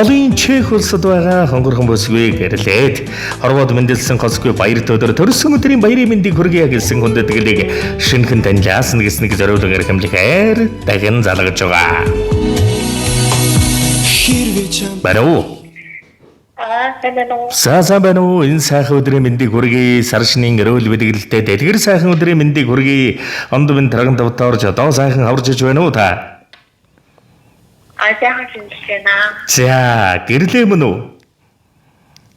Холын Чех улсад байгаа хонгорхон бүсгүй гэрлээд хорвоод мэндэлсэн хосгүй баяр төдөр төрсөн өдрийн баярын мэндийг хүргье гэсэн хүндэтгэлийг шинхэн таньлаасна гэснийг зориулан эрхэмлэхээр дахин залгаж байгаа. Баруу. Сайн байна уу? Энэ сайхан өдрийн мэндийг хүргэе. Сар шинийн өрөөл бэлгэлтэй дэлгэр сайхан өдрийн мэндийг хүргэе. Онд минь тарган давтаарч одоо сайхан аварж иж байна уу та? Сайхан шинжлэхэнэ. За, гэрлээ мөн үү?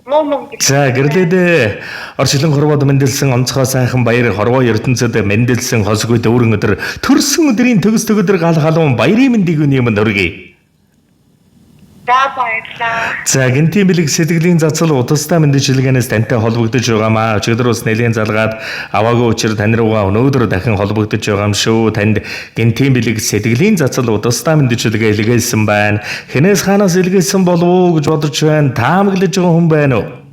Мөн. За, гэрлээ. Орчлон хорвоод мэндэлсэн онцгой сайхан баяр хорвоо ертөнцөд мэндэлсэн хосгүй дүүрэн өдөр төрсөн өдрийн төгс төгөдөр гал халуун баярын мэндийг өмнө хүргэе. За гинтийн бэлэг сэтгэлийн зацал удастай мэдээлэлгээс тантай холбогдож байгаамаа. Өчигдөр ус нэлийн залгаад аваагүй учир тань руугаа өнөөдөр дахин холбогдож байгаа юм шүү. Танд гинтийн бэлэг сэтгэлийн зацал удастай мэдээлэлгээ илгээсэн байна. Хинээс хаанаас илгээсэн болов уу гэж бодож байна. Таамаглаж байгаа хүн байна уу?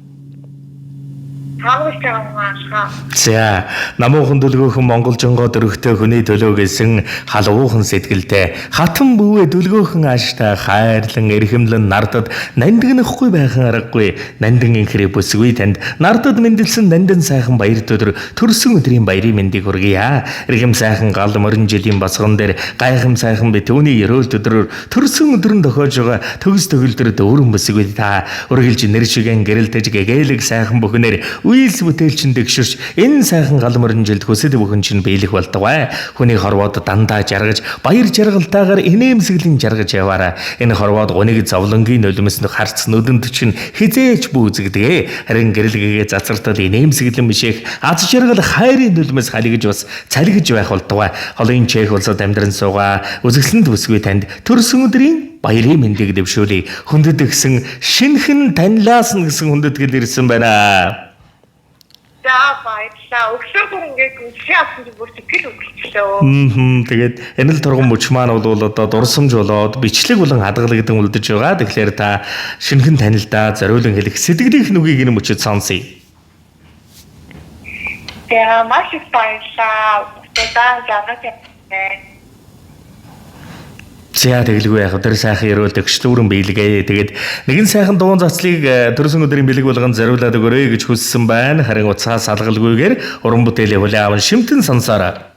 За, намуухан дүлгөөхөн монголжонгоо дөрөвтэй хүний төлөө гэсэн халуухан сэтгэлтэй хатан бүвэ дүлгөөхөн ааштай хайрлан эрхэмлэн нардад нандинахгүй байхан аргагүй нандин инхрээ бүсгүй танд нардад мэндэлсэн нандин сайхан баяр төдөр төрсөн өдрийн баярын мэндийг хүргье. Эрхэм сайхан гал морин жилийн басган дээр гайхам сайхан би түүний ерөөл төдрөөр төрсөн өдрөн тохиож байгаа төгс төгөлдөр дөрөн бүсгүй та үргэлж нэр шигэн гэрэлтэж гэгээлэг сайхан бүхнээр үйлс бүтээлчин дэгширч энэ сайхан гал морин жилд хүсэл бүхэн чинь биелэх болтугай. Хүний хорвоод дандаа жаргаж баяр жаргалтайгаар инээмсэглэн жаргаж яваараа. Энэ хорвоод гуниг зовлонгийн нулимс харц нүдэнд чинь хизээч бүүзэгдэгэ. Харин гэрэлгээгээ зацартал инээмсэглэн мишэх аз жаргал хайрын нулимс халигж бас цалигж байх болтугай. Холын Чех улсад амьдран суугаа үзэсгэлэнт бүсгүй танд төрсөн өдрийн баярын мэндийг дэвшүүлээ. Хүндэт гисэн шинхэн таньлаасна гэсэн хүндэтгэл ирсэн байна. За баярлалаа. Өглөөгөр ингээд үсээ авсан чи бүр сэтгэл хөдлөлөө. Тэгээд энэ л турган мөч маань бол одоо дурсамж болоод бичлэг болон хадгалагдсан үлдэж байгаа. Тэгэхээр та шинхэн танилдаа зориулан хэлэх сэтгэлийнх нүгийг энэ мөчөд сонсъё. За маш их баярлалаа. Тутаа жаргаж байна. За тэгэлгүй яг өдөр сайхан ярил төгсдүүрэн биелгээ. Тэгээд нэгэн сайхан дуун зацлыг төрсөн өдрийн бэлэг болгон зориулаад өгөөрэй гэж хүссэн байна. Харин уцаас салгалгүйгээр уран бүтээлээ хүлээвэн шимтэн сонсоорой.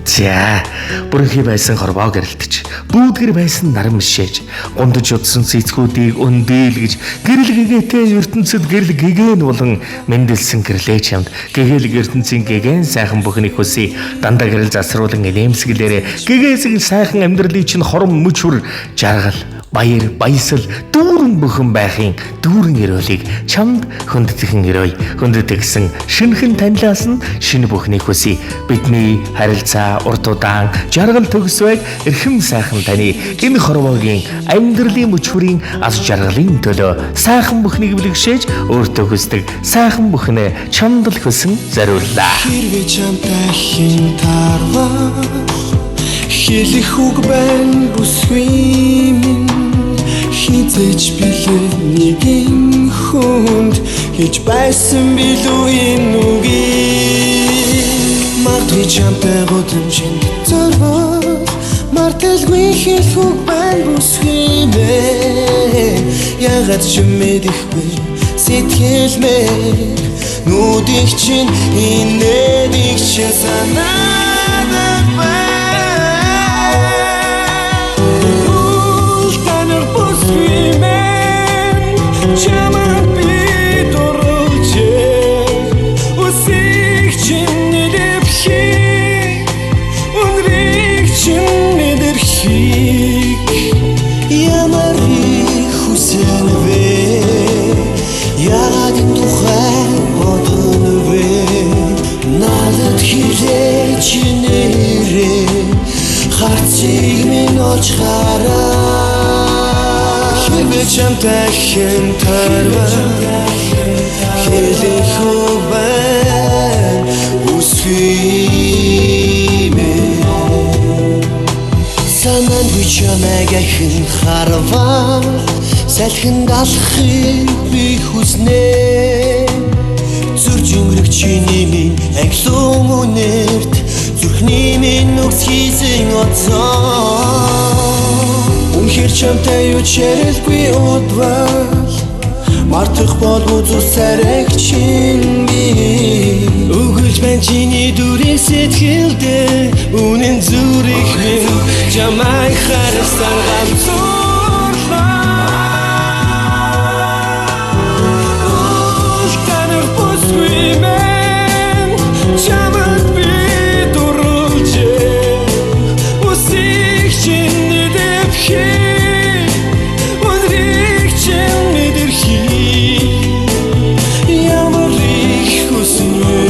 За бүрхий байсан хорвоо гэрэлтэж бүүдгэр байсан наран мишээж гундаж удсан цэцгүүдийг өндийлгэж гэрэл гэгээтэй ертөнцид гэрэл гэгээн болон мэндэлсэн гэрлээ чамд гэгээл ертөнцийн гэгээн сайхан бүхнийг хүсье. Дандаа гэрэл засруулан инээмсэглээрээ гэгээсэг сайхан амьдралыг чинь хором мөчвөр жаргал баяр баясал дүүрэн бүхэн байхын дүүрэн өрөөлийг чамд хүндэтгэн өрөөй. Хүндэтгсэн шинхэн танилаас нь шинэ бүхнийг хүсье. Бидний харилцаа урт удаан жаргал төгсвэг эрхэм сайхан таны энэ хорвоогийн амьдралын мөчвөрийн аз жаргалын төлөө сайхан бүхнийг бэлгшээж өөртөө хүсдэг сайхан бүхнээ чамд л хүсэн зориуллаа. Хэрвээ чамтай хин тарваа хэлэх үг байна бүсгүй минь хизээч билээ нэгэн хүнд хийж байсан билүү энэ үгийг магадгүй чамтай годомжинд зорвол марталгүй хэлэх үг байна бүсгүй минь ягаад ч мэдэхгүй сэтгэл мэй нүдийг чинь инээдэг чинь санаадаг байна. Хэрвээ чамтай хэн тарваа хэлэх үг байна бүсгүй минь санаандгүй чамайг хэн харваа салхин далахыг би хүснэ зүрж өнгөрөх чиний минь аглон үнэрт зүрхний минь нүгс хийсэн оцоо Үнэхээр чамтай юу чирэлгүй удвал мартах болов зүсэрэг чин би Өгөж байна чиний дүрийн сэтгэлдээ Үнэн зүрх минь чамайг харсан ганцуурлаа Ултанах бүсгүй мэн чамд би дурлжээ Үсийг чиний дэвхий Өнрийг чиний дэрхий Ямар их хүсэн вэ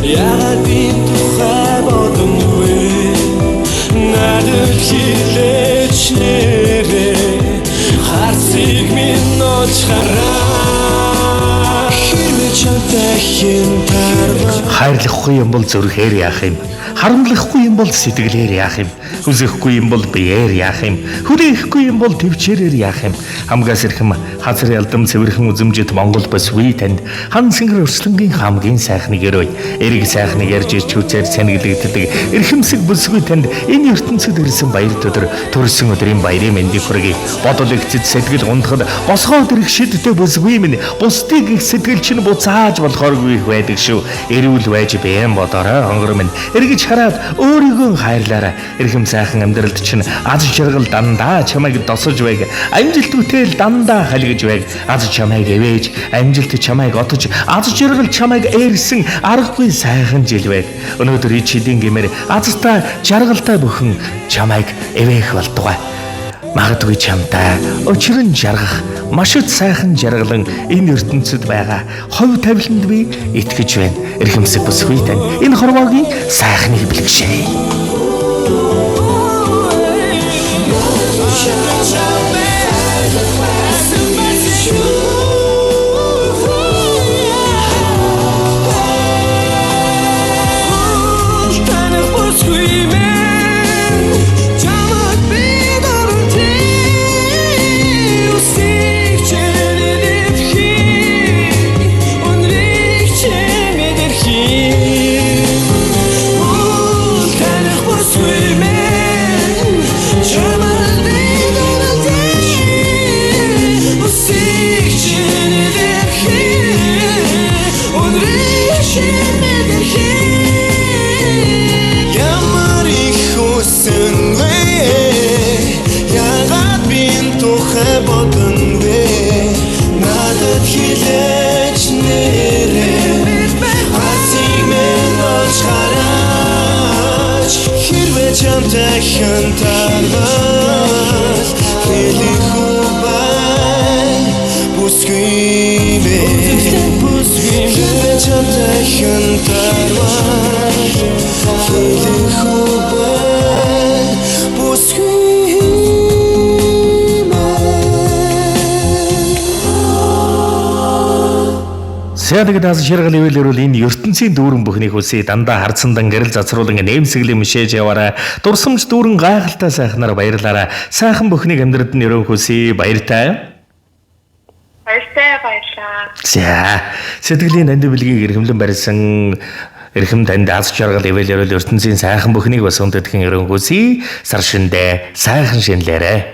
Яагаад би тухай бодон вэ Надад хилээч нэрээ Харцыг минь олж хараа Хэмээ чамтай хэн тарва Хайрлахгүй юм бол зүрхээр яах юм? Харамлахгүй юм бол сэтгэлээр яах юм? Хүсэхгүй юм бол биеэр яах юм? Хүрээхгүй юм бол төвчээрээр яах юм? Хамгаас ирхэм хазар ялдам цэвэрхэн үзэмжит Монгол бас үе танд хан сэнгэр өрслөнгийн хамгийн сайхныг өрөөй. Эрэг сайхныг ярьж ич хүчээр цэнгэлэгддэг эрхэмсэг бүсгүй танд энэ ертөнцид ирсэн баяр төдөр төрсөн өдрийн баярын мэндийг хүргэе. Бодол ихцэд сэтгэл гундахад босгоод ирэх шидтэй бүсгүй минь бусдыг их сэтгэл чинь буцааж болохооргүй байдаг шүү. Эрүүл байж бэм бодорой хонгор минь эргэж хараад өөрийгөө хайрлаарай. Эрхэм сайхан амьдралд чинь аз жаргал дандаа чамайг досож байг. Амжилт бүтээл дандаа халигж байг. Аз чамайг эвэж, амжилт чамайг отож, аз жаргал чамайг ээрсэн аргагүй сайхан жил байг. Өнөөдөр ичидийн гэмээр азтай жаргалтай бүхэн чамайг эвээх болтугай. Магадгүй чамтай өчрөн жаргах маш их сайхан жаргалан энэ ертөнцид байгаа хов тавиланд би итгэж байна. Эрхэмсэг бүсгүй тань энэ хорвоогийн сайхныг бэлгшээ. Чамтай хэн тарвал хэлэх үбай бүсгүй мэ чамтай хэн тарвал хэлэх үбай бүсгүй Сэдэг дас ширгал ивэл энэ ертөнцийн дүүрэн бүхнийг хүсээ дандаа харцандан гэрэл зацруулан нэмсэглэм мишээж яваарай. Дурсамж дүүрэн гайхалтай сайхнаар баярлаарай. Сайхан бүхнийг амьдралд нь өрөө хүсээ баяртай. Баярлалаа. За сэтгэлийн танд бэлгийг эрхэмлэн барьсан эрхэм танд аз жаргал ивэл ертөнцийн сайхан бүхнийг бас өндөдгөн өрөө хүсээ. Сар шиндээ сайхан шинлээрэй.